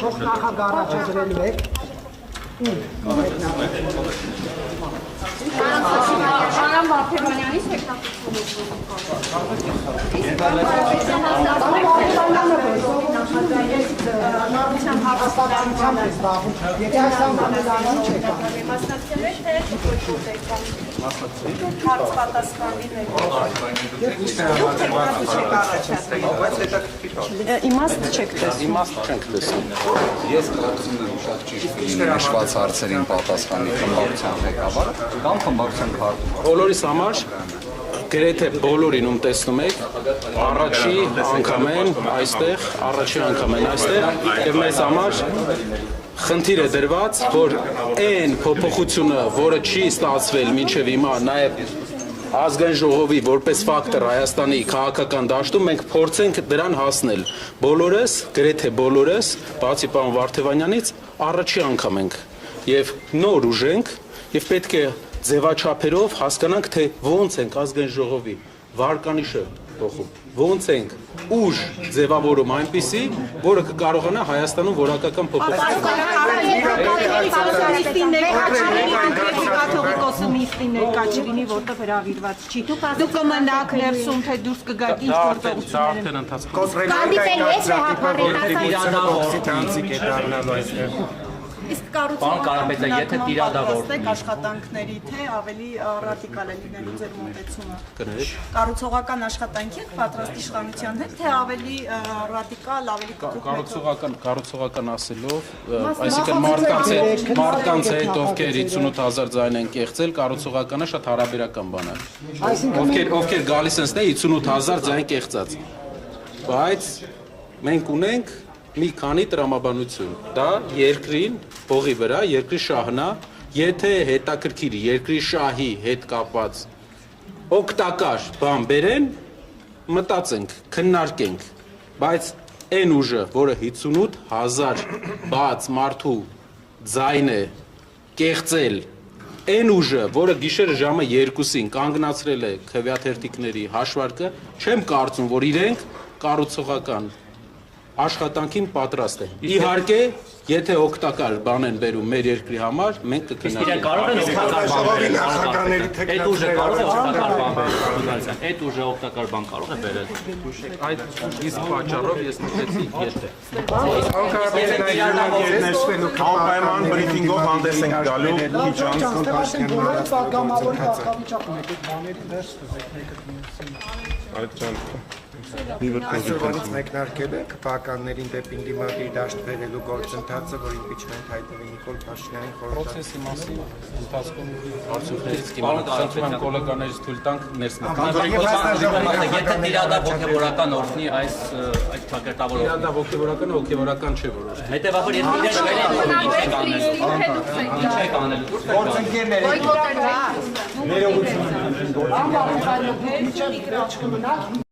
Թող նախագահ առաջադրելու եք։ Արամ Վարդեվանյանից եք Իմաստ չեք տեսնում։ Իմաստ չենք տեսնում։ Ես կարծում եմ շատ ճիշտ նշված հարցերին պատասխանի խմբակցության ղեկավարը կամ խմբակցության քարտուղար։ Բոլորիս համար գրեթե բոլորին ում տեսնում եք առաջի անգամ են այստեղ եւ մեզ համար խնդիր է դրված, որ այն փոփոխությունը, որը չի ստացվել մինչև հիմա նաեւ ազգային ժողովի որպես ֆակտոր Հայաստանի քաղաքական դաշտում մենք փորձենք դրան հասնել։ Բոլորս, գրեթե բոլորս, բացի պարոն Վարդեվանյանից, առաջի անգամ ենք եւ նոր ուժ ենք եւ պետք է ձևաչափերով հասկանանք, թե ոնց ենք ազգային ժողովի վարկանիշը փոխում, ոնց ենք ուժ ձևավորում այնպիսի, որը կկարողանա Հայաստանում որակական փոփոխություն Կաչվինի, որտեղ հրավիրված չի։ Դուք կմնաք ներսում, թե դուրս կգաք ինչ գործողություններ։ Իսկ կառուցողական աշխատանքների թե ավելի ռադիկալ է լինելու ձեր մոտեցումը։ Կառուցողական աշխատանքի եք պատրաստ իշխանության հետ, թե ավելի ռադիկալ, ավելի կառուցողական ասելով, այսինքն մարդկանց հետ ովքեր 58000 ձայն են կեղծել, կառուցողականը շատ հարաբերական բան է։ Ովքեր գալիս են ստե 58000 ձայն կեղծած։ Բայց մենք ունենք մի քանի տրամաբանություն, դա երկրին, հողի վրա, երկրի շահնա, եթե հետաքրքիր երկրի շահի հետ կապված օգտակար բան բերեն, մտածենք, քննարկենք, բայց այն ուժը, որը 58000 բաց մարդու ձայն է կեղծել, այն ուժը, որը գիշերը ժամը 2-ին կանգնացրել է քվեաթերթիկների հաշվարկը, չեմ կարծում, որ իրենք կառուցողական աշխատանքին պատրաստ է։ Իհարկե, եթե օգտակար բան են բերում մեր երկրի համար, մենք կքննարկենք։ Այդ ուժը օգտակար բան կարող է բերել։ Այդ իսկ պատճառով ես մտեցի եթե։ Անպայման բրիֆինգով հանդես ենք գալու քիչ Այսօրվանից մեկնարկել եք բականներին դեպի դիմադրի դաշտ բերելու գործընթացը, որ իմպիչմենտ հայտնվի Նիկոլ Փաշինյանի Պրոցեսի մասին ընթացքում արդյունքներից կիմանանք, խնդրում եմ կոլեգաներից թույլ տանք ներս մտնել։ Եթե տիրադավ հոգևորական օրհնի այս ճակերտավոր Տիրադավ հոգևորական չէ որ օրհնի։ Հետևաբար եթե ինչ եք անելու։ Գործընկերներ եք։ Ներողություն։